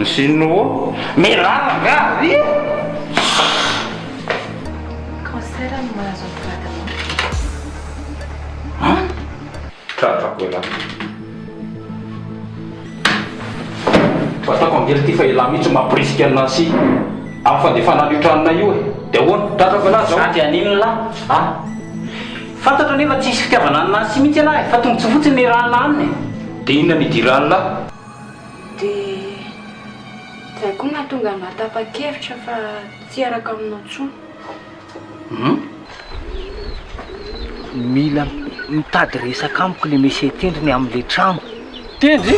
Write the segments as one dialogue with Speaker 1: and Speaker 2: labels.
Speaker 1: Sino meranga
Speaker 2: cancer no malazo am'vatana.
Speaker 1: tratrako ela fatako angely ty fa ela mihitsy mampirisika anasy amin'ny fandefanana io tranona io e dia ahoana tratrako ela zao
Speaker 3: sady anino la fantatra nefa tsisy fitiavana anasy mihitsy anahy fa tongotsy fotsiny ny rana aminy
Speaker 1: dia inona nidirana
Speaker 2: Dia zay koa nahatonga natapa-kevitra fa tsy araka aminao intsony.
Speaker 4: Mila mitady resaka amiko le misy tendriny amin'le trano.
Speaker 1: tendry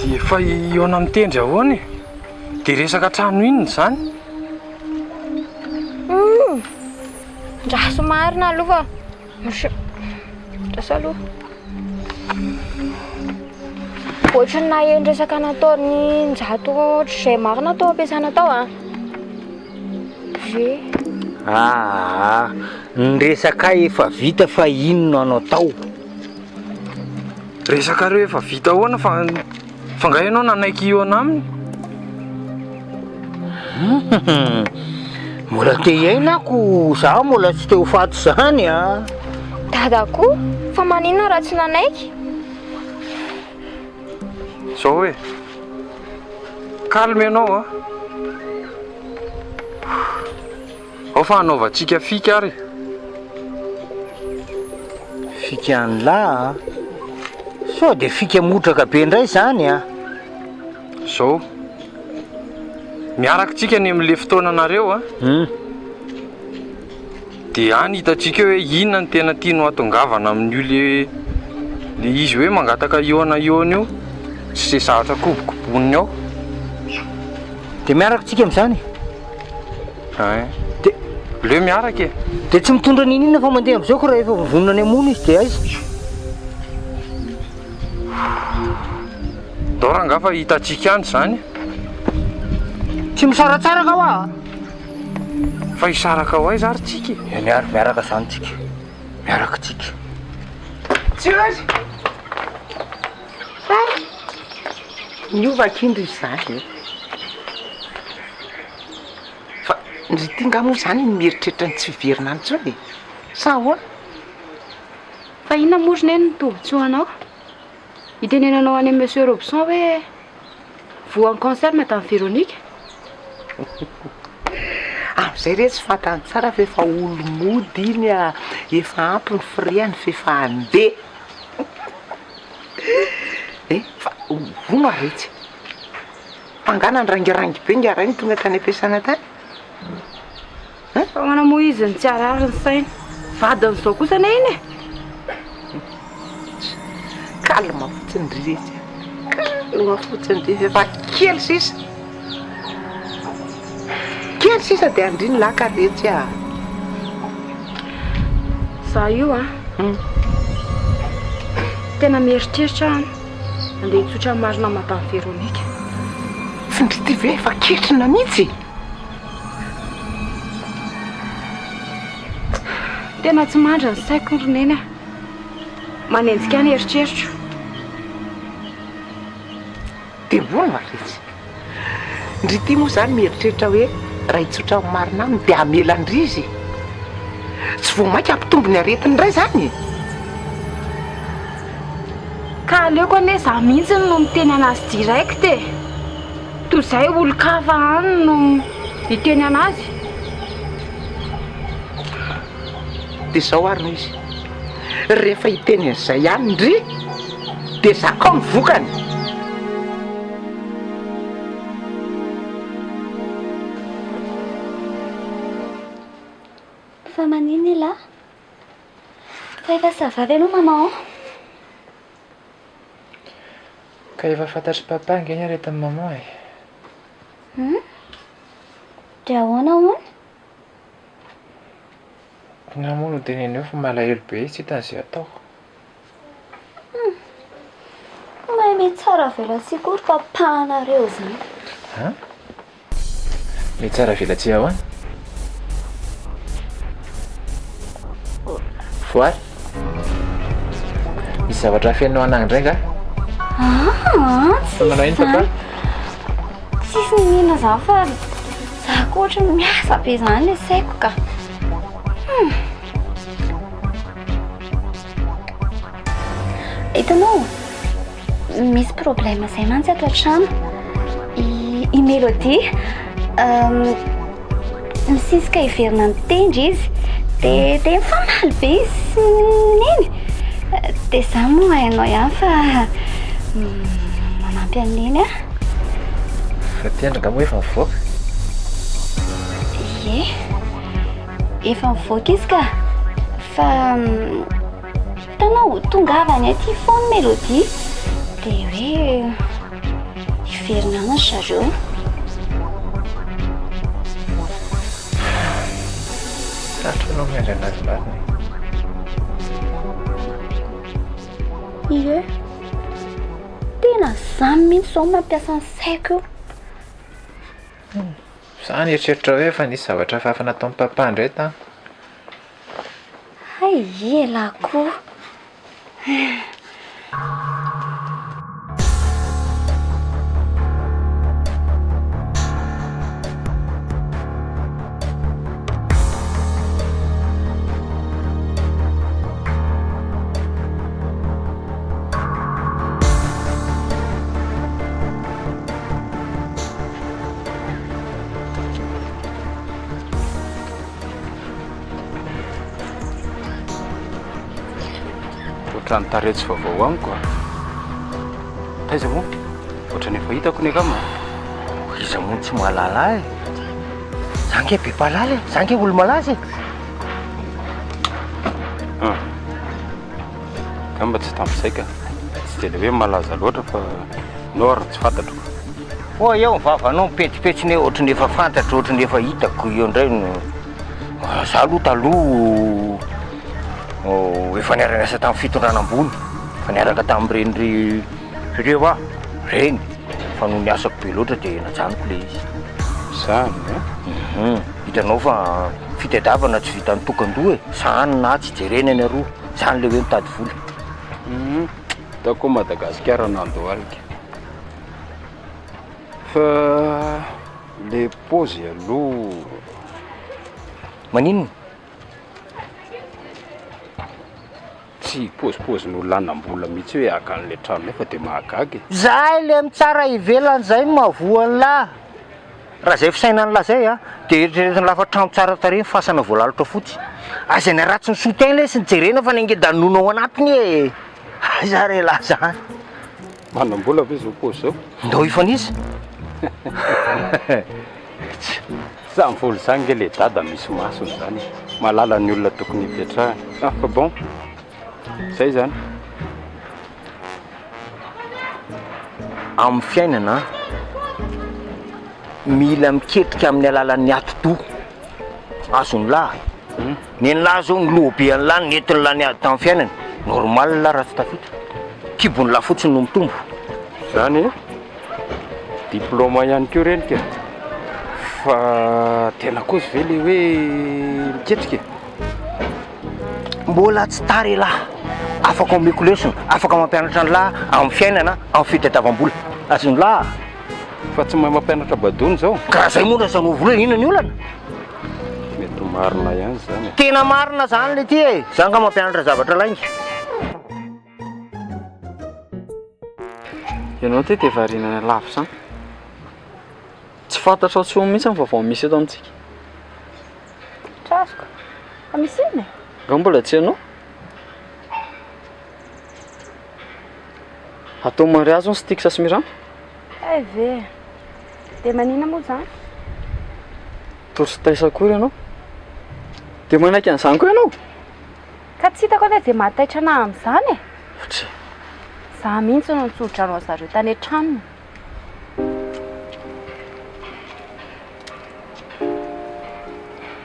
Speaker 1: dia efa iona mitendry ahoana e dia resaka trano inona izany
Speaker 5: Ndraha somary na aloha Ndrasa aloha ohatrany na endresaka nataony njato ohatry izay marina tao ampiasana tao Ve
Speaker 4: Nresaka efa vita fa inona anao tao?
Speaker 1: resaka reo efa vita ahoana fa ngahy ianao nanaiky iona aminy
Speaker 4: Mbola te iainako za mbola tsy teo faty zany
Speaker 5: Dadako fa maninona raha tsy nanaiky
Speaker 1: zao hoe calme ianao ao fa hanaovantsika fika ary
Speaker 4: fika an'la sao dia fika motraka be indray zany
Speaker 1: zao miarakytsika ny amin'le fotoananareo dia any hitantsika hoe inona ny tena tiano hatongavana amin'io le izy hoe mangataka iona io tsy zay zavatra kobokoboniny ao
Speaker 4: dia miarakytsika amin'izany
Speaker 1: dia leo miaraka e
Speaker 4: dia tsy mitondra ninina fa mandeha amin'izao ko raha efa mivonona any amona izy dia aiza
Speaker 1: dao raha nga fa hitantsika any zany
Speaker 4: tsy misaratsaraka ho
Speaker 1: fa hisaraka ho aiza ary tsika
Speaker 4: miaraka zany tsika miaraka tsika
Speaker 6: tsy ozy miovak'indro izany fa ndry tinga moa zany mieritreritra ny tsy verina any tsony sa ahoana
Speaker 2: Fa inona morona eny nitombotsoanao? Itenenanao any Monsieur Robson hoe voan'ny cancer madame Véronique?
Speaker 6: Amin'izay re tsy fantany tsara fa efa olo mody iny efa ampy ny friany fa efa andeha fa vona retsy fangana ny rangirangy be ngaray ny tonga tany ampiasana tany
Speaker 2: Fa manamo izy ny tsy arary ny saina vadin'izao kosa ne iny
Speaker 6: kalma fotsiny retsy kalma fotsiny retsy efa kely sisa dia andriny laka retsy
Speaker 2: Za io tena mieritreritra andeha hitsotra marina madame Véronique.
Speaker 6: Findrity ve efa ketrina mihitsy
Speaker 2: Tena tsy mandra ny saiko roneny a. Manenjika ny eritreritro.
Speaker 6: dia mbona maritsy ndry ty moa zany mieritreritra hoe raha itsotra ny marina aminy dia amelandrizy tsy vo mainka ampitombo ny aretiny ray zany.
Speaker 2: Ka aleoko ane za mihitsy no miteny anazy direct e. Toy izay olo-kafa any no miteny anazy.
Speaker 6: dia zao ary no izy rehefa hiteny an'izay ihany ndry dia zakao ny vokany.
Speaker 5: Fa manino la? Fa efa savavy aloha maman.
Speaker 7: Ka efa fantatry papa angeny aretin'ny maman e.
Speaker 5: Dia ahoana hono?
Speaker 7: Namoa no teneneo fa malahelo be izy tsy hitan'izay ataoko.
Speaker 5: Mahay mety tsara vela sikory papanareo zany.
Speaker 7: Ha? Mety tsara vela tsy ahoana? Foary? Misy zavatra fenao anangy indray nga?
Speaker 5: Tsisy
Speaker 7: Manao ino papa?
Speaker 5: Tsisy ninina za fa za koa ohatry miasa be zany le saiko ka. Hitanao, misy problème zay mantsy ato an-trano. I Mélodie misisika hiverina mitendry izy dia mifamaly be izy neny. Dia za moa hainao ihany fa manampy an'iny a.
Speaker 7: Fa tendry nga moa efa mivoaka.
Speaker 5: Ie, efa mivoaka izy ka. Fa hitanao tongavany aty foana Mélodie dia hoe hiverina any zareo.
Speaker 7: Sarotra anao miandry anazy marina.
Speaker 5: Ie, tena zany mihitsy zao mampiasa ny saiko io.
Speaker 7: Za nieritreritira hoe efa nisy zavatra hafa nataon'ny papa indray tany.
Speaker 5: Hay ela koa.
Speaker 1: Ohatrany taretsy vaovao amiko a. Taiza moa? Ohatrany efa hitako ny akama.
Speaker 4: Iza moa tsy mahalala e. Za nge be mpalala e. Za nge olo malaza e.
Speaker 1: Gamba tsy tamin'izay ka. Tsy dia le hoe malaza loatra fa nora tsy fantatro.
Speaker 4: Oh eo vavanao mipetsipetsiny ohatrany efa fantatra ohatrany efa hitako eo indray no za aloha taloha efa niara-niasa tamin'ny fitondranam-bony fa niaraka tamin'ireny satria hoa reny fa no niasako be loatra dia najanoko le izy.
Speaker 1: Zany
Speaker 4: Hitanao fa fitadiavana tsy vitan'ny tokan-doha e. Zany na tsy jerena ny aroa zany le hoe mitady vola.
Speaker 1: Tako Madagasikara nandro alika. Fa le paozy aloha
Speaker 4: Manino?
Speaker 1: tsy paozipaozy no lanam-bola mihitsy hoe akan'le trano nefa dia mahagagy.
Speaker 4: Zay le mitsara ivelany zay no mahavoan'ny lahy. Raha zay fisainany lahy zay a dia eritreretiny lafa trano tsara tarehy fasana voalalotra fotsy. Aza ny ratsy ny sotegna le sy nijerena fa nengeda nono ao anatiny e. Za re lahy zany.
Speaker 1: Manam-bola ve zao paozy zao?
Speaker 4: Ndao ifanisa.
Speaker 1: Za mivolo zany nge le dada misy masony zany. Malala ny olona tokony hipetrahany. Fa bon, zay zany.
Speaker 4: Amin'ny fiainana mila miketrika amin'ny alalan'ny atodo azony lahy. Ny lahy zao ny lohabe any lahy nentin'ny lahy niady tamin'ny fiainany. Normal lahy raha tsy tafitra. Kibony lahy fotsiny no mitombo.
Speaker 1: Zany diplôma ihany koa renika. Fa tena kozy ve le hoe miketrika?
Speaker 4: mbola tsy tary lahy, afaka omeko lesona, afaka mampianatra ny lahy amin'ny fiainana amin'ny fitadiavam-bola azony lahy.
Speaker 1: Fa tsy mahay mampianatra badony zao.
Speaker 4: Karaha zay moa razanao vola inona ny olana?
Speaker 1: Mety marina ihany zany.
Speaker 4: Tena marina zany le ty e, zany ka mampianatra zavatra lainga.
Speaker 1: Ianao ty dia variana lavo zany. Tsy fantatra tsy ho mihitsy fa vao misy eto amintsika.
Speaker 2: Trasiko. Fa misy iny e?
Speaker 1: Nga mbola tsy ianao? Atao mariazy ny Stiksa sy Mirama?
Speaker 2: Eh ve. Dia manina moa zany?
Speaker 1: Tory sy taisakory ianao? Dia manaiky an'izany koa ianao?
Speaker 2: Ka tsy hitako hoe dia mahataitra anahy amin'izany e?
Speaker 1: Fatry.
Speaker 2: Za mihitsy no nitsodrano an'ny zareo tany an-tranony.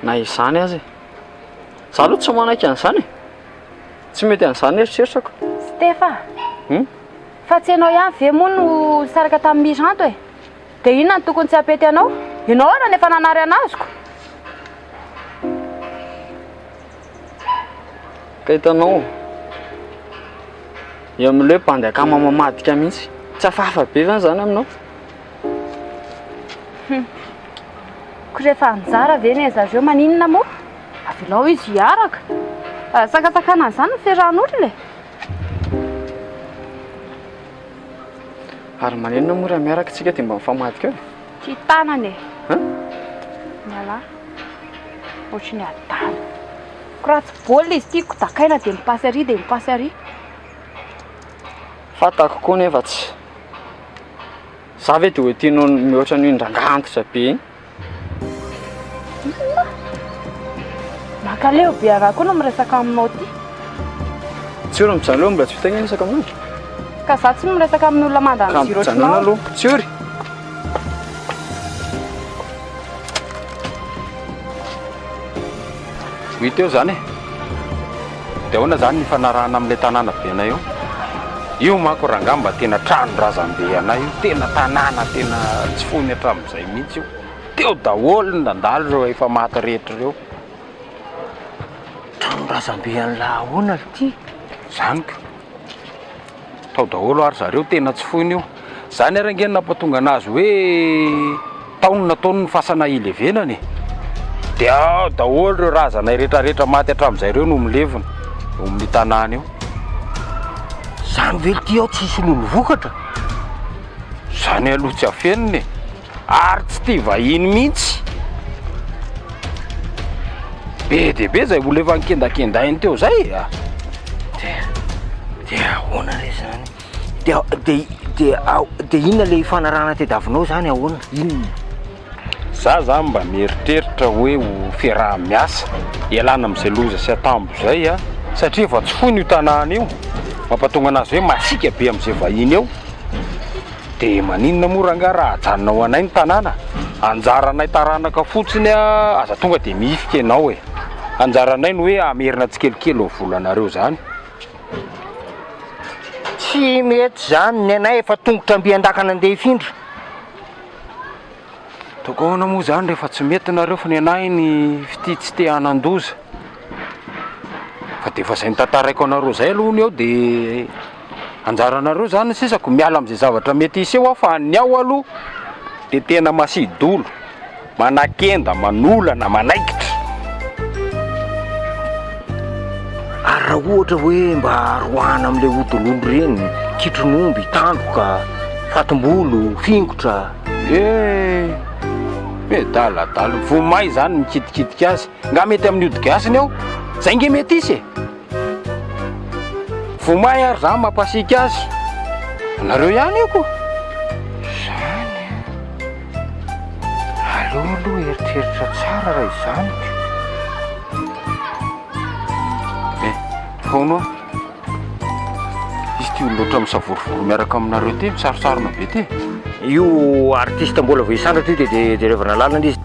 Speaker 1: Na izany azy e. Za aloha tsy manaiky an'izany e. Tsy mety an'izany eritreritako.
Speaker 2: Stefa. Fa tsy ianao ihany ve moa no saraka tamin'ny miranto e? Dia inona no tokony tsy hapety anao? Ianao ara nefa nanary anaziko.
Speaker 1: Ka hitanao, eo amin'ilay mpandeha mamadika mihitsy. Tsy hafahafa be zany zany aminao.
Speaker 2: Ko rehefa anjara ve ny zareo maninona moa? Avelao izy hiaraka. Sakasakana an'izany no fiarahan'olona e.
Speaker 1: Ary maninona moa raha miaraka tsika dia mba mifamadika eo?
Speaker 2: Tsy tanany e.
Speaker 1: Ha?
Speaker 2: Miala. Ohatry ny adala. Ko raha tsy baolina izy tiako dakaina dia mipasy ary dia mipasy ary.
Speaker 1: Fatako koa nefa tsy. Za ve dia ho tianao mihoatra ny indrangantotra be iny?
Speaker 2: Makaleo be araha koa no miresaka aminao ty.
Speaker 1: Tsy ory mijanona eo mbola tsy vitana resaka aminao.
Speaker 2: Ka za tsy miresaka amin'ny olona mandany
Speaker 1: Ka
Speaker 2: jiro
Speaker 1: mijanona
Speaker 2: ohatrinao.
Speaker 1: aloha, tsy ory. Hita eo zany e. Dia ahoana zany ny fanarahana amin'ilay tanàna be anay eo? Io manko raha angamba tena tranorazam-be anay io, tena tanàna tena tsy fony hatramin'izay mihitsy io. Teo daholo ny nandalo reo efa maty rehetra reo.
Speaker 4: Tranorazam-be an'lahy ahoana ty?
Speaker 1: Zany ka. Tao daholo ary zareo tena tsy fony io. Zany ary angeny nampatonga anazy hoe taony nataony ny fasana ilevenany. Dia ao daholo reo razanay rehetrarehetra maty hatramin'izay reo no milevona eo amin'ny tanàna eo.
Speaker 4: Zany ve ty ao tsisy lolo vokatra?
Speaker 1: Zany aloha tsy afeniny e. Ary tsy tia vahiny mihitsy. Be dia be zay olo efa nikendakendainy teo zay a.
Speaker 4: Dia ahoana re zany? Dia inona le fanarahana tediavinao zany ahoana? Inona?
Speaker 1: Za zany mba mieritreritra hoe ho fiaraha-miasa ialana amin'izay loza sy atambo zay a, satria efa tsy fony io tanàna io. Mampatonga anazy hoe masika be amin'izay vahiny eo. Dia maninona moa raha ajanona ho anay ny tanàna? Anjaranay taranaka fotsiny a, aza tonga dia mifika ianao e. Anjaranay no hoe amerina tsikelikely ho volanareo zany.
Speaker 4: Tsy mety zany ny anay efa tongotra ambi-andakana andeha hifindra.
Speaker 1: Toko ahoana moa zany rehefa tsy mety nareo fa ny anay ny fity tsy te hanan-doza. Fa dia efa izay nitantaraiko anareo zay aloha ny eo dia anjaranareo zany sisako miala amin'izay zavatra mety hisy eo fa ny ao aloha dia tena masidolo, manakenda, manolana, manaikitra.
Speaker 4: Ary raha ohatra hoe mba roana amin'ilay odololo reny, kitronomby, tandroka, fatimbolo, fingotra.
Speaker 1: Daladala vomay zany mikitikitika azy. Nga mety amin'ny odi-gasiny ao, zay nge mety isy e. Vomay ary zany mampasika azy. Nareo ihany io koa.
Speaker 4: Zany aloha eritreritra tsara raha izany.
Speaker 1: Fono izy ty olo loatra misavorovoro miaraka aminareo ty, misarosarona be ty.
Speaker 4: Io artiste mbola vao isandra ty dia jerevana lalana izy.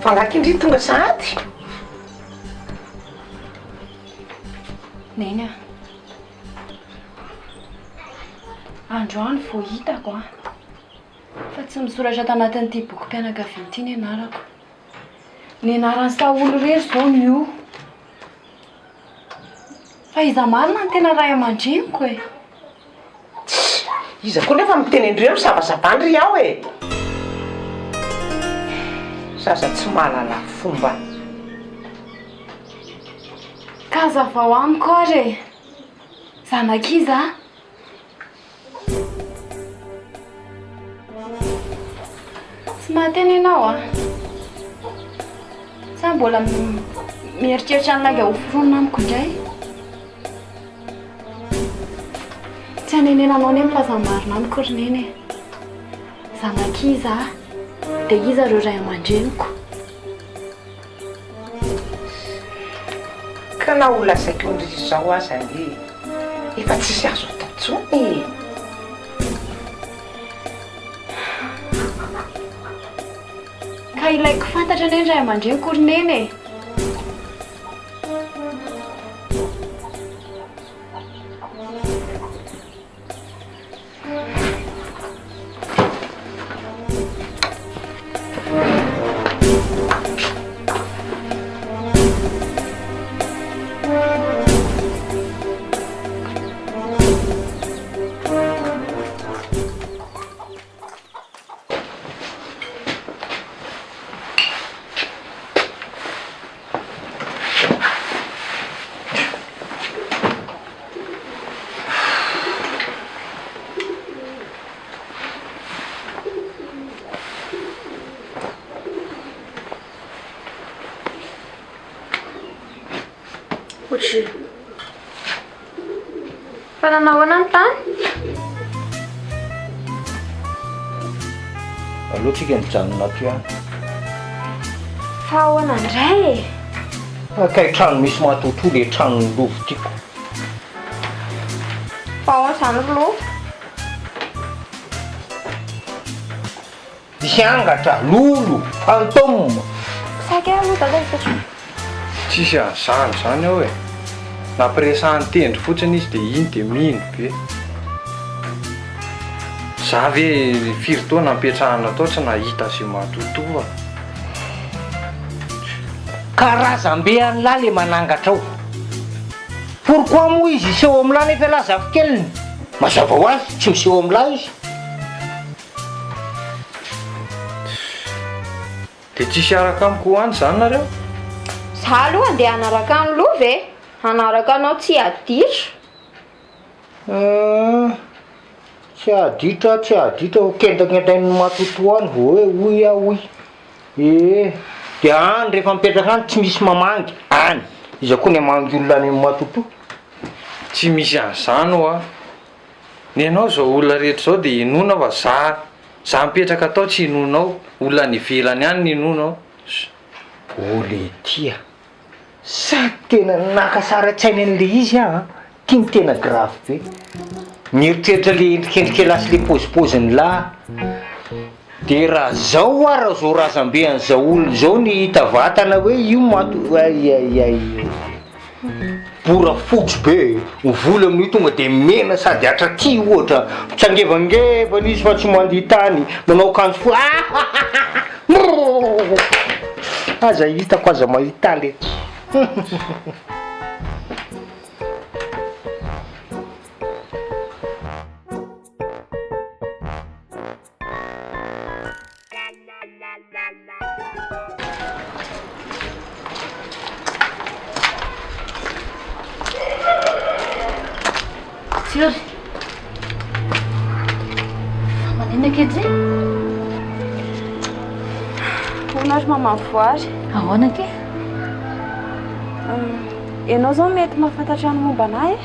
Speaker 6: Fangakindry tonga sady.
Speaker 2: Neny a. Androany vao hitako a. Fa tsy misoratra tanatin'ity boky mpianakaviana ity ny anarako. Ny anaran'ny Saolo rery zao ny io. Fa iza marina ny tena ray aman-dreniko e.
Speaker 6: Iza koa nefa miteny andreo misavasavandry aho e. Zaza tsy mahalala fomba.
Speaker 2: Kaza vao amiko re. Zanakiza. Tsy mahateny ianao a. Sa mbola mieritreritra ny laga ho foronina amiko indray. Tsy hanenenanao ne mifazamarina amiko ry neny. Zanakiza dia iza reo ray aman-dreniko.
Speaker 6: Ka na ho lasaiky ondry zao aza ny efa tsisy azo atao intsony.
Speaker 2: Ka ilaiko fantatra ny ray aman-dreniko ry neny. Fa nanao anany tany?
Speaker 4: Aloha tsika mijanona aty any.
Speaker 2: Fa ahoana indray e?
Speaker 4: Akay trano misy matoto le tranon'ny lovo tiako.
Speaker 2: Fa ahoana izany ry lovo?
Speaker 4: Siangatra, lolo, fantôme.
Speaker 2: Saika aloha dada.
Speaker 7: Tsisy an'izany zany aho e. Nampiresahan'ny tendry fotsiny izy dia iny dia mino be. Za ve firy taona ampiatrahana tao tsy nahita sy matotoa.
Speaker 4: Karazam-be an'lahy le manangatra ao. Pourquoi moa izy iseho amin'lahy nefa lahy zafikeliny? Mazava ho azy tsy miseho amin'lahy izy.
Speaker 7: Dia tsisy araka amiko hoany zany nareo?
Speaker 2: Za aloha andeha hanaraka ny lova e. Hanaraka anao tsy aditra.
Speaker 4: Tsy aditra kendakendain'ny matoto any vao hoe oy a oy. Dia any rehefa mipetraka any tsy misy mamangy any. Iza koa ny hamangy olona any amin'ny matoto.
Speaker 7: Tsy misy an'izany ho a. Ny anao zao olona rehetra zao dia inona fa za mipetraka atao tsy inonao. Olona ny ivelany any ny inonao.
Speaker 4: Ole tia. Sa tena nakasara tsainy an'le izy a. Tiany tena grave be. Mieritreritra le endrikendrika lasy le pôzipôziny lahy. Dia raha zao a raha zao razam-be an'izao olona zao ny hita vatana hoe io bora fotsy be. Vola amin'io tonga dia mena sady atraty ohatra. Tsangevangevana izy fa tsy mandeha tany. Manao akanjo fo. Aza hitako aza mahita le.
Speaker 2: Signori. Manina ke je? Honazy mamavoary.
Speaker 5: Ahoana ke?
Speaker 2: Ianao zao mety mahafantatra ny momba anahy?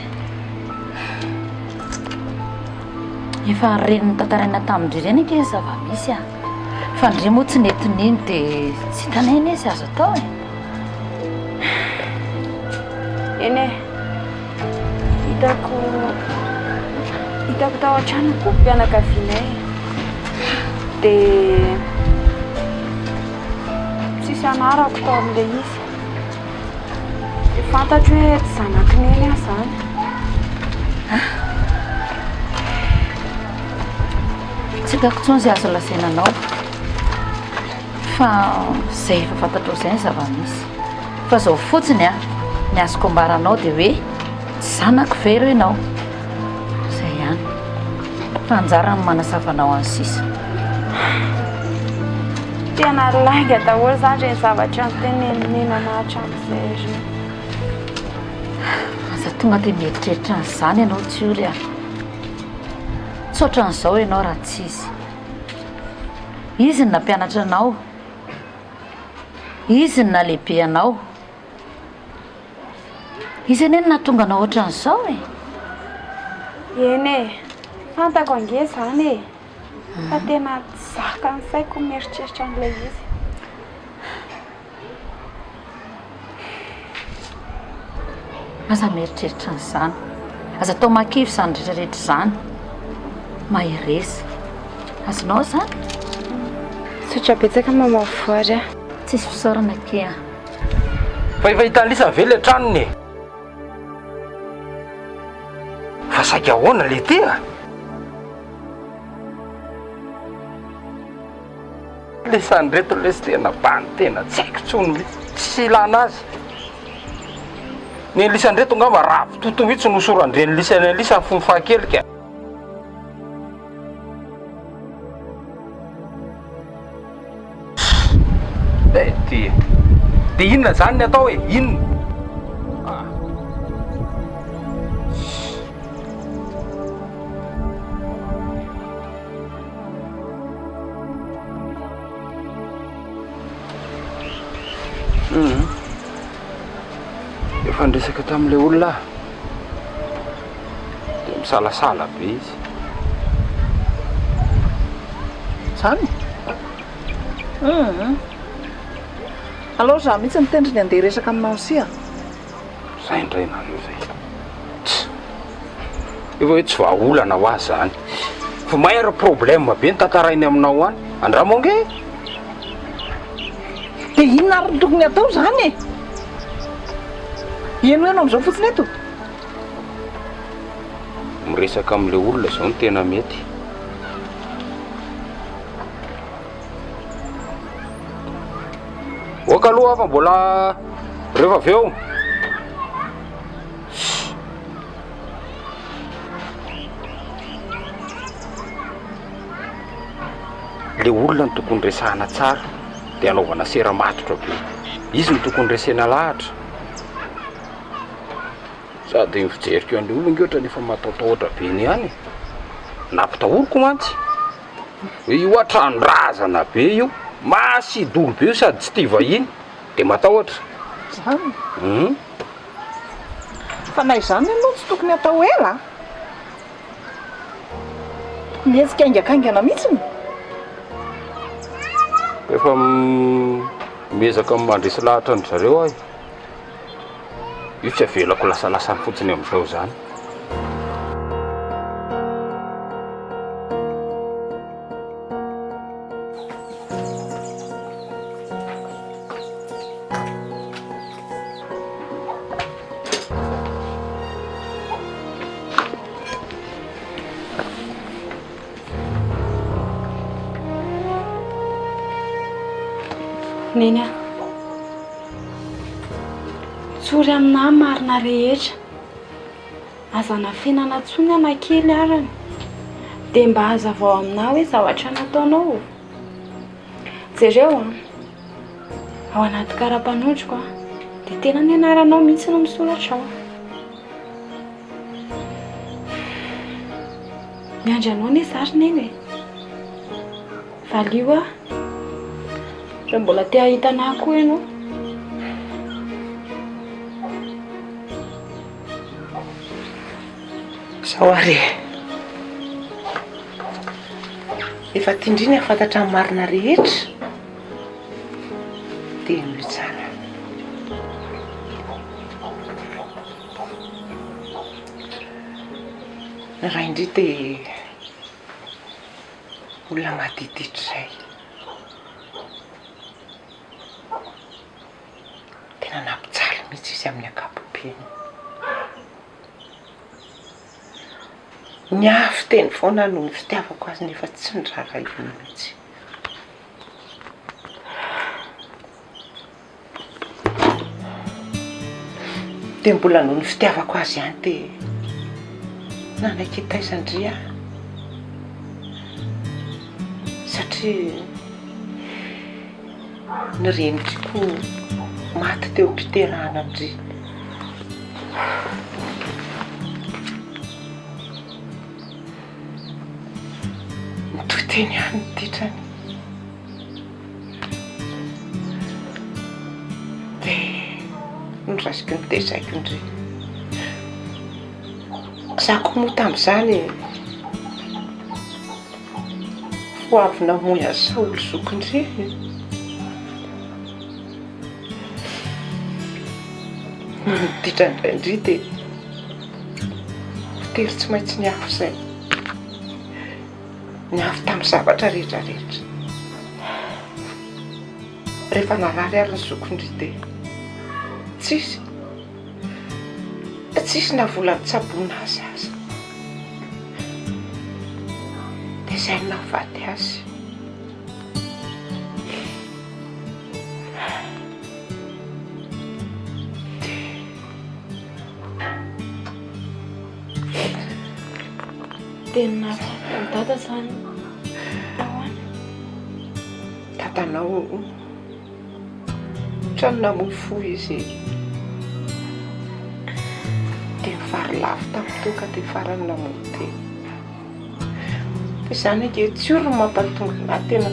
Speaker 5: Efa reniny tantaraina tamindry ireny ke zava-misy a. Fa ndre moa tsy netin'iny dia tsy tanena izy azo atao e.
Speaker 2: Eny e. Hitako tao an-tranoko mpianakavianay. Dia misy anarako tao amin'ilay izy. Dia fantatro hoe tsy zanakineny aho izany.
Speaker 5: Tsy gako tsony izay azo lasainanao fa izay efa fantatro izay ny zava-misy fa izao fotsiny a ny azoko ambaranao dia hoe tsy zanako very ianao izay ihany fa anjara ny manasavanao any sisa.
Speaker 2: Tena lainga daholo izany ireny zavatra noteneninena hatramin'izay ireny.
Speaker 5: Aza tonga dia mieritreritra an'izany ianao tsy ory a. Tsy ohatran'izao ianao raha tsy izy. Izy ny nampianatra anao, izy ny nalehibe anao, izy anie ny nahatonga anao ohatran'izao e.
Speaker 2: Eny e, fantako ange izany e. Fa tena tsy zaka ny saiko mieritreritra an'ilay izy.
Speaker 5: Aza mieritreritra an'izany. Aza atao makivy izany rehetrarehetra izany. Mahereza. Azonao izany?
Speaker 2: Tsotra betsaka mamavoary aho.
Speaker 5: Tsisy fisaorana ke a.
Speaker 1: Fa efa hitan'lisa ve le tranony e? Fa saika ahoana le tea? Le sandreto le sy tena bany tena tsy haiko tsony mihitsy tsy ilana azy. Ny lisandreto ngamba raha fitoto mihitsy nosorandreny lisany lisa fony fahakelika. Dia inona zany ny atao e? Inona? Efa ndresaka tamin'ilay olona dia misalasala be izy.
Speaker 6: Zany? Alors za mihitsy nitendriny andeha resaka aminao sia.
Speaker 1: Zay indray nareo zay. Efa hoe tsy vahaolana ho azy zany. Fa mahay problème be ny tantarainy aminao any. Andramonge?
Speaker 6: Dia inona ary tokony atao zany e? Ino ianao amin'izao fotsiny eto?
Speaker 1: Miresaka amin'ilay olona zao no tena mety. Oka aloha fa mbola rehefa avy eo. Le olona ny tokony resahana tsara dia anaovana sera matotra be. Izy ny tokony resena lahatra. Sady mifijeriko an'le olona ohatra nefa mataotaotra be ny ihany. Nampitahoriko mantsy. Io atrandrazana be io. Masidolo be io sady tsy tia vahiny dia matahotra.
Speaker 6: Zany? Fa na izany aloha tsy tokony atao ela. Tokony hetsika aingakaingana mihitsiny.
Speaker 1: Efa miezaka mandresy lahatra ny zareo ahy. Io tsy avelako lasalasany fotsiny amin'izao zany.
Speaker 2: Neny a, tsory amina marina rehetra. Azana fihinana tsony anakely arany. Dia mba hazavao amina hoe zavatra nataonao. Jereo ao anaty karapanondroko dia tena ny anaranao mihitsy no misoratra ao. Miandry anao ny zarina eny e. Valio raha mbola te ahitana koa ianao.
Speaker 6: Sao ary efa tindriny afantatra ny marina rehetra dia mitsara. Raha indray dia olona madiditra izay. mihitsy izy amin'ny ankapobeny. Ny afo teny foana noho ny fitiavako azy nefa tsy nirara io mihitsy. Dia mbola noho ny fitiavako azy ihany dia nanakitaizandria satria ny renitriko maty teo am-piterahana andry. Mitohy teny ihany ny titrany dia nirasiko nitezaiko indray. Zako moa tamin'izany ho avy namoy azy sa olo zokindre. Niditra indraindray dia fitery tsy maintsy ny afo izay. Ny afo tamin'ny zavatra rehetrarehetra. Rehefa narary ary ny zokindry dia tsisy navolany tsaboana azy aza. Dia izay nahavaty azy.
Speaker 2: Tena dada izany ahoana?
Speaker 6: Dadanao trano namoy fo izy dia vary lafo tamin'ny toka dia farany namoy teny. Dia izany ake tsy olo mampatonga na tena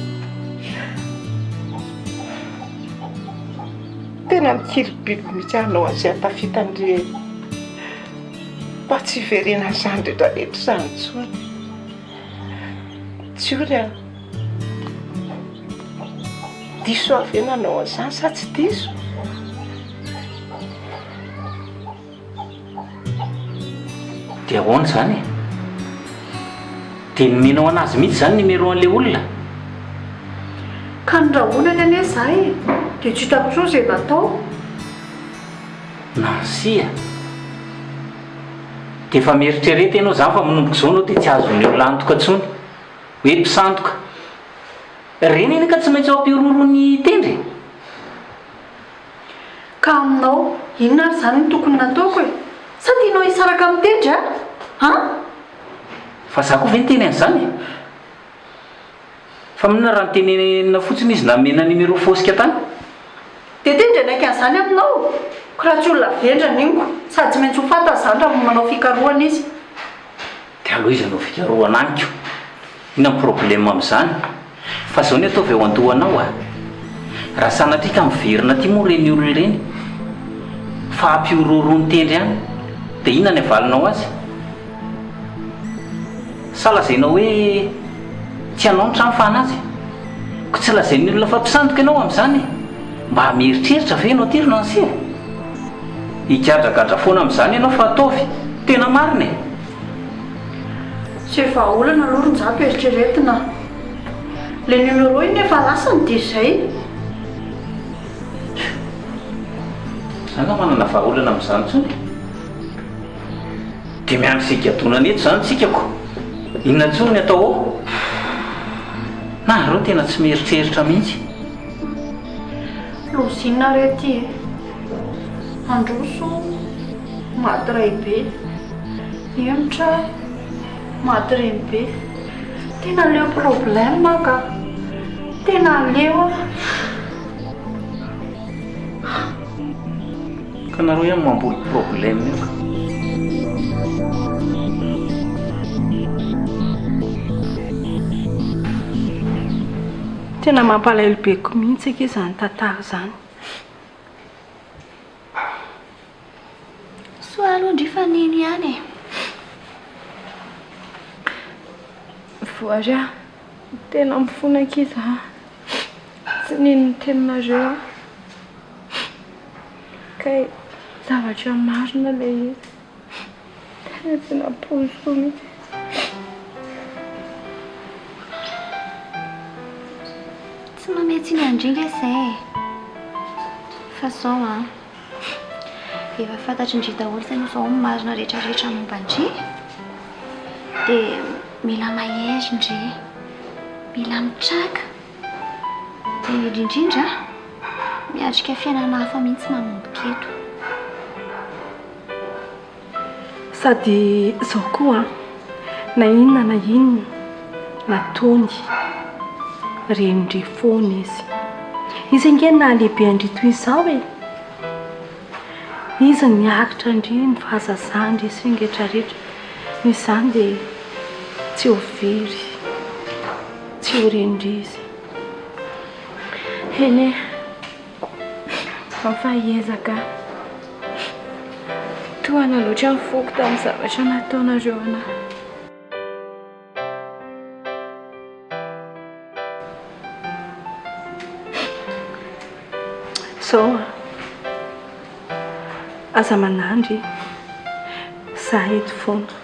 Speaker 6: mikilibiby mihitsy anao azy atafitandre mba tsy hiverena izany rehetrarehetra izany tsony. Tsy olo diso avenanao an'izany sa tsy diso?
Speaker 3: Dia ahoana izany? Dia nomenao anazy mihitsy izany numéro an'ilay olona?
Speaker 5: Ka nondrahonany anie izahay dia tsy hitako intsony izay natao.
Speaker 3: Nansia. Dia efa mieritrerety ianao izany fa manomboka izao anao dia tsy azon'ny olona antoka intsony hoe mpisantoka. Reny iny ka tsy maintsy ao am-pirorony tendry.
Speaker 5: Ka aminao inona ary izany no tokony nataoko e? Sa tianao hisaraka amin'ny tendry
Speaker 3: Fa za koa ve ny teny an'izany? Fa minona raha nytenenina fotsiny izy namena numéro fosika tany?
Speaker 5: Dia tendry anaiky an'izany aminao. Ka raha tsy olona vendra ningo sady tsy maintsy ho fanta izany raha manao fikarohana izy.
Speaker 3: Dia aloha izy anao fikarohana aniko. Inona ny problème amin'izany? Fa izao ny ataovy eo andohanao raha sanatria ka miverina ty moa reny olona ireny fa ampiororony tendry ihany dia inona ny avalinao azy? Sa lazainao hoe tsy hanao ny trano fana azy? Ko tsy lazain'ny olona fa mpisantoka ianao amin'izany mba mieritreritra ve ianao tiry nansia? Higadragadra foana amin'izany ianao fa ataovy tena marina e.
Speaker 5: Tsy efa olana aloha ny zato eritreretina. Le numéro iny efa lasany dia izay.
Speaker 3: Zanga manana vahaolana amin'izany intsony. Dia miandry izay gadonana eto izany tsikako. Inona intsony ny atao ao? Na ireo tena tsy mieritreritra mihitsy.
Speaker 5: Lozinina rety androso maty ray be, emotra maty reny be. Tena leo problème ka. Tena leo
Speaker 3: Ka nareo ihany mamboly problème io ka.
Speaker 2: Tena mampalahelo be ko mihitsy ake izany tantara izany.
Speaker 8: Soa aloha ndry fa niny ihany e.
Speaker 2: Voary tena mifona ankizy tsy nino ny teninareo kay zavatra marina ilay izy. Tena tsy nampoiziko mihitsy.
Speaker 8: Tsy mametsy ny andringa izay fa zao Efa fantatry indry daholo tena zao marina rehetrarehetra momba-ndry dia mila mahery indry, mila mitraka dia indrindrindra miatrika fiainana hafa mihitsy manomboka eto.
Speaker 2: Sady izao koa na inona nataony renindry foana izy nge na lehibe andry toy izao e, izy niakitra ndry ny fahazazandry sy ngetrarehetra misy izany dia tsy ho very, tsy ho renindry izy. Eny e, mafahiezaka toana loatra mifoky tamin'ny zavatra nataonareo anahy. Sao aza manandry za eto foana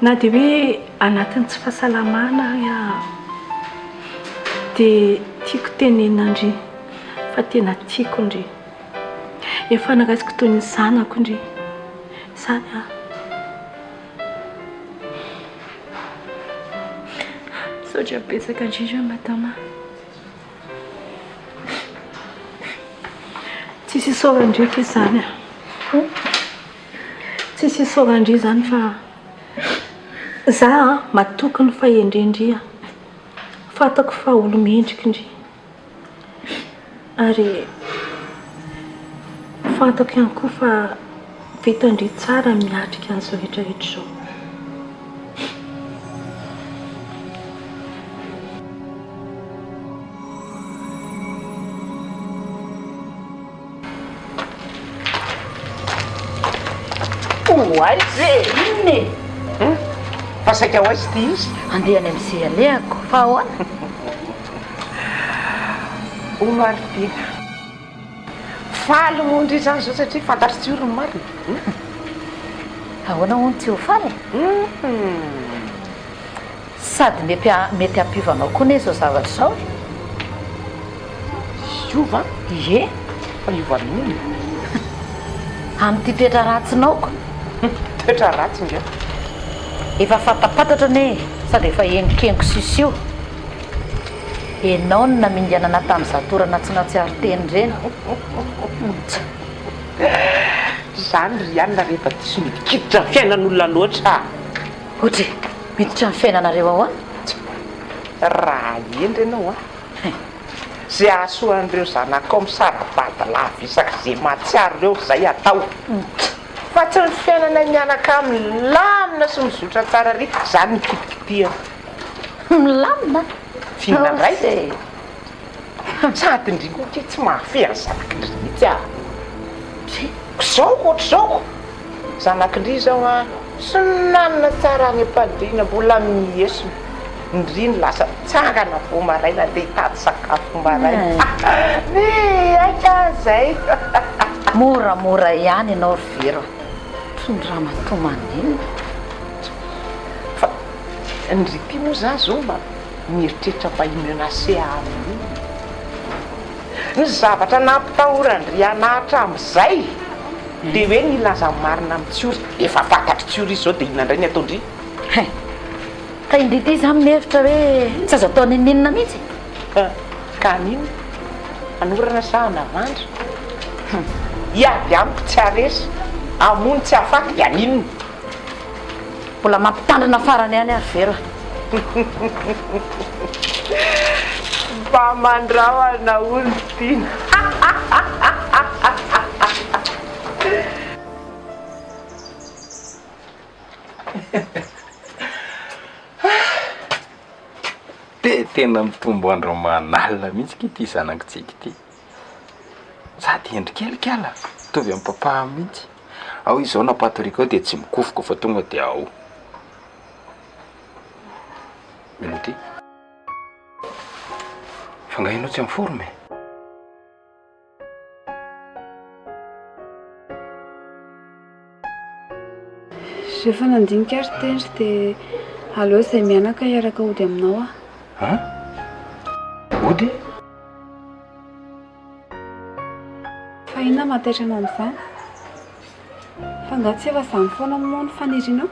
Speaker 2: na dia hoe anatin'ny tsy fahasalamana dia tiako tenenandry fa tena tiako ndry efa nagasiko toy ny zanako ndry zany saotra betsaka indrindra madama, tsisy isaorandriky izany tsisy isaorandry zany fa za matoky ny fahendrendria fatako fa olo mendriky ndry ary fantako ihany koa fa vitandry tsara miatrika an'izao rehetrarehetra izao.
Speaker 6: Oaizay
Speaker 5: Inona e?
Speaker 6: Fa saika ho aizy ty izy
Speaker 5: andeha any amin'izay alehako fa ahoana?
Speaker 6: Omaritiana faly mondry izany zao satria fantatry tsy orony marina.
Speaker 5: Ahoana hono tsy ho faly? Sady mety hampiovanao koa ne izao zavatra izao e?
Speaker 6: Iova?
Speaker 5: Ie,
Speaker 6: fa iova amin'iny
Speaker 5: amin'ity toetra ratsinao
Speaker 6: toetra ratsy nga
Speaker 5: efa fatapatatra ne sady efa engokengo sisio enao no naminganana tamin'ny zatorana tsy natsiary teny ireny.
Speaker 6: Zany ry anina rehefa tsy midikiditra ny fiainan'olona loatra.
Speaker 5: Ohatra miditra ny fiainanareo ahoana?
Speaker 6: Raha endry ianao zay ahasoan'ireo zanakao amin'ny sarabady lava isaka izay mahatsiaro ireo izay atao fa tsy ny fiainana mianaka amin'ny lamina sy mizotra tsara ry zany mikitikitihana.
Speaker 5: Milamina?
Speaker 6: Fihinandray sady indrindra ke tsy mahafery zanakindry mihitsy zao ohatr'izao zanakindry zao sy nanana tsara any am-padina mbola miesona indriny lasa tsangana vo maraina dia hitady sakafo maraina ny aika zay
Speaker 5: moramora ihany ianao ry vera tondra matomanina
Speaker 6: fa ndry ty moa za zao mba mieritreritra mba imenase aminy ny zavatra nampitahorandry anahatra amin'izay dia hoe nilaza marina amin'ny tsiory efa fantatry tsiory izy zao dia inandray ny ataondry
Speaker 5: ka indrity izy amin'ny hevitra hoe tsy azo atao nininina mihitsy
Speaker 6: ka nino anorana sahana vandra iady amiko tsy aresy amony tsy afaky dia ninona
Speaker 5: mbola mampitandrina farany ihany ary vera
Speaker 6: mba mandrahana olo tiana
Speaker 1: dia tena mitombo andro manalina mihitsy ki ty zanakitsika ity sady endrikelikala tovy amin'ny papa mihitsy ao izao napatorika ao dia tsy mikofoka fa tonga dia ao minuty fa ngahinao tsy miforme
Speaker 9: rehefa nandinika ary tendry dia aleo izay mianaka hiaraka ody aminao
Speaker 1: ody
Speaker 9: fa inona matetrana amin'izany fa nga tsy efa zany foana moa ny fanirinao.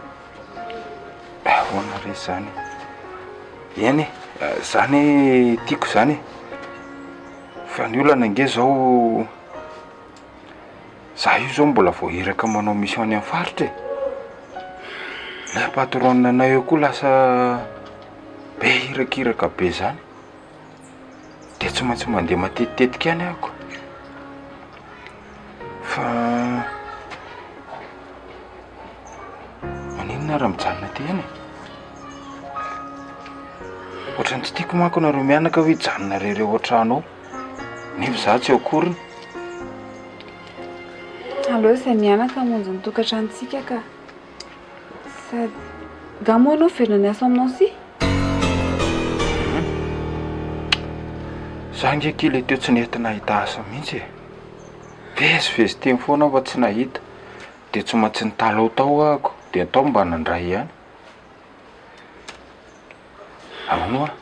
Speaker 1: Ahoana re zany eny zany tiako zany fa ny olana ange zao za io zao mbola vao iraka manao mission any amin'ny faritra e. Le patron anay eo koa lasa be irakiraka be zany de tsy maintsy mandeha matetitetika any ako fa maninona raha mijanona ty eny ohatrany tsy tiako manko nareo mianaka hoe janona rereo an-trano ao nefa za tsy akoriny.
Speaker 9: Aleo izay mianaka monjy ny tokantranontsika ka sady gamo anao verina ny asa aminao si
Speaker 1: za nge kely teo tsy nentina nahita asa mihitsy e. Vezivezy teny foana fa tsy nahita de tsy maintsy nitalo tao ahako de atao mba nandray ihany. Ahoana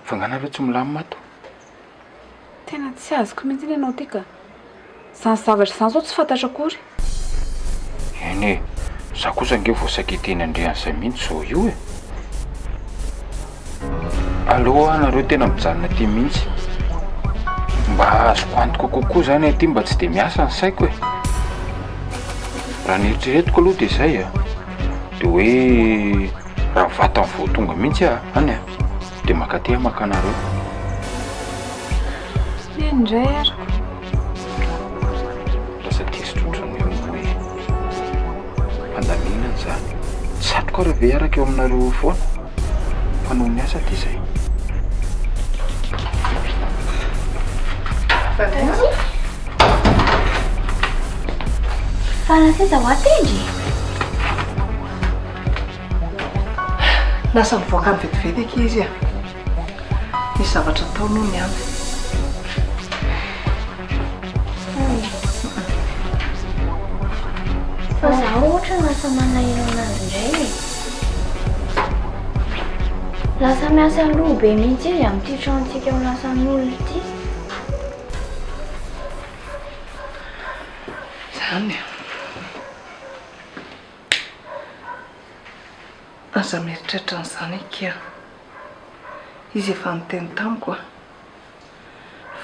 Speaker 1: fa nganareo tsy milamina ato?
Speaker 9: tena tsy azoko mihitsy ianao ty ka zany zavatra zany zao tsy fantatra akory.
Speaker 1: Eny za kosa nge voasakiteny andrean'izay mihitsy zao io e. Allo anareo tena mijanona ty mihitsy mba azoko antoko kokoa zany aty mba tsy de miasa ny saiko e. Raha nieritreretiko aloha de zay a de hoe raha vatany vao tonga mihitsy any a de makatea makanareo.
Speaker 9: Indray ariko
Speaker 1: lasa tisotrotrany hoe fandaminana zany satroka raha ve araka eo aminareo foana fa noho ny asa ty zay.
Speaker 8: Fala seza ho atendry.
Speaker 10: Lasa mivoaka ny vetivety aky izy a. Misy zavatra atao noho ny andro.
Speaker 8: Fa zaho ohatra lasa manahiro anazy indray e. Lasa miasa loha be mihitsy izy amin'ity tranontsika ho lasa n'olona ity.
Speaker 10: Zany aza mieritreritra n'izany eky izy efa niteny tamiko a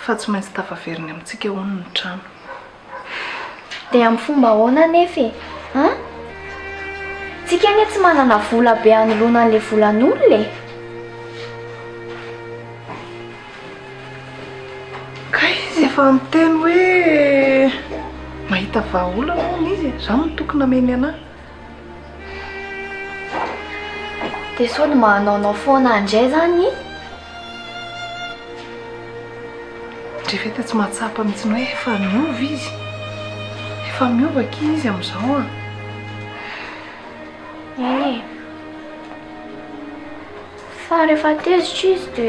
Speaker 10: fa tsy maintsy tafaveriny amintsika hono ny trano.
Speaker 8: De amin'ny fomba ahoana nefa e? Tsika anie tsy manana vola be anoloana an'le volan'olona e.
Speaker 10: Ka izy efa niteny hoe mahita vahaolana hono izy za no tokony ameny anahy.
Speaker 8: De sody manaonao foana andray zany.
Speaker 10: Drefeta tsy mahatsapa mihitsy hoe efa miova izy. Efa miovaka izy amin'izao a.
Speaker 8: Eny e. Fa rehefa tezitra izy de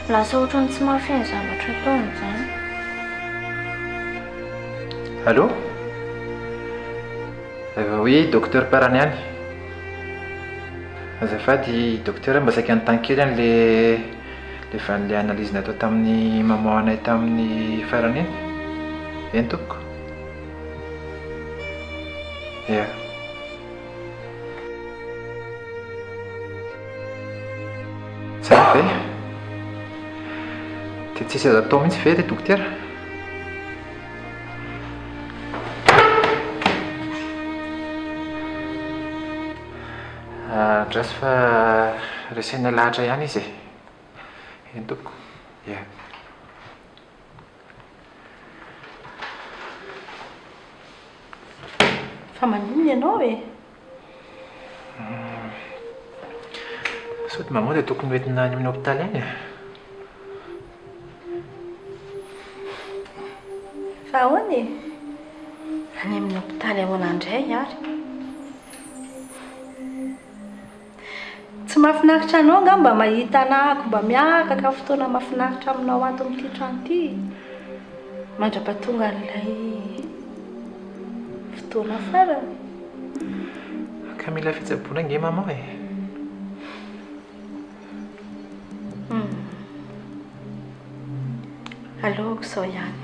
Speaker 8: lasa ohatrany tsy mahafehy zavatra ataony zany.
Speaker 11: Allô? Oui, docteur Paraniany. Azafady docteur mba saika anontany kely any le van'le analyse natao tamin'ny maman anay tamin'ny farany iny. Eny tompoko? Ia. Zany ve? De tsisy azo atao mihitsy ve le docteur? Andrasy fa resena lahatra ihany izy e. Eny tompoko? Ia.
Speaker 12: Fa maninona ianao e?
Speaker 11: Sody mamoa dia tokony hoentina any amin'ny hôpitaly any.
Speaker 12: Fa ahoana e? Any amin'ny hôpitaly ahoana indray ary? Tsy mahafinaritra anao nga mba mahita anahako mba miakaka fotoana mahafinaritra aminao ato amin'ity trano ity. Mandrapatonga an'ilay fotoana farany.
Speaker 11: Ka mila fitsaboana nge maman e.
Speaker 12: Aleoko izao ihany.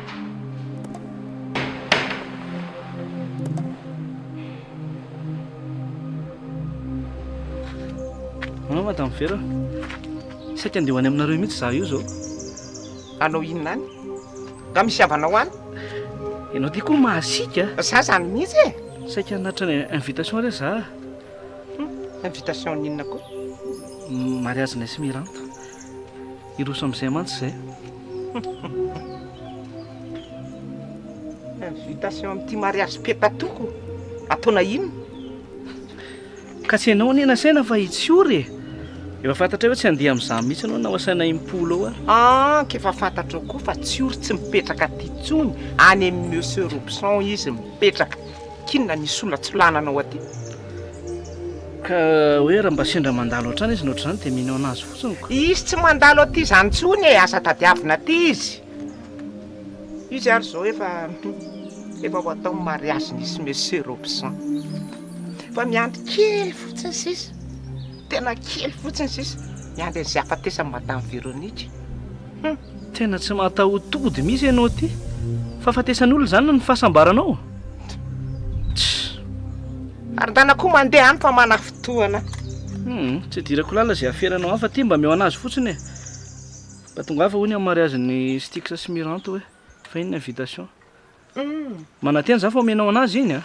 Speaker 13: Madame Vera. Saika andeha ho any aminareo mihitsy za io zao.
Speaker 6: Anao inona any? Nga misy havanao any?
Speaker 13: Ianao ty koa mahasika.
Speaker 6: Za zany mihitsy e.
Speaker 13: Saika hanatra ny invitation re za.
Speaker 6: Invitation n'inona koa?
Speaker 13: Mariage nay sy miranto. Iroso amin'izay mantsy zay.
Speaker 6: Invitation amin'ity mariage petatoko. Ataona inona?
Speaker 13: Ka tsy ianao nena saina fa itsiory. Efa fantatra hoe tsy handeha amin'izany mihitsy anao na hoasaina impolo ao
Speaker 6: Kefa fantatro koa fa tsiory tsy mipetraka aty tsony. Any amin'ny Monsieur Robson izy mipetraka. Kinona nisy olona tsolananao aty?
Speaker 13: Ka hoe raha mba sendra mandalo hatrany izy nohatr'izany dia minao anazy fotsiny ko.
Speaker 6: Izy tsy mandalo aty zany tsony e, asa tadiavina aty izy. Izy ary zao efa ho atao mariage nisy Monsieur Robson. Fa miandry kely fotsiny sisa. Tena kely fotsiny sisa. Miandry an'izay afatesany Madame Véronique.
Speaker 13: Tena tsy mahatahoditody mihitsy ianao ty. Fa afatesan'olona zany ny fahasambaranao.
Speaker 6: Ary ndana koa mandeha any fa mana fotoana.
Speaker 13: Tsy dirako lala izay aferanao hafa ty mba meo anazy fotsiny e. Mba tonga hafa hoy ny amin'ny mariage ny Styx sy Miranto hoe fa inona invitation. Mananteny za fa omenao anazy iny a.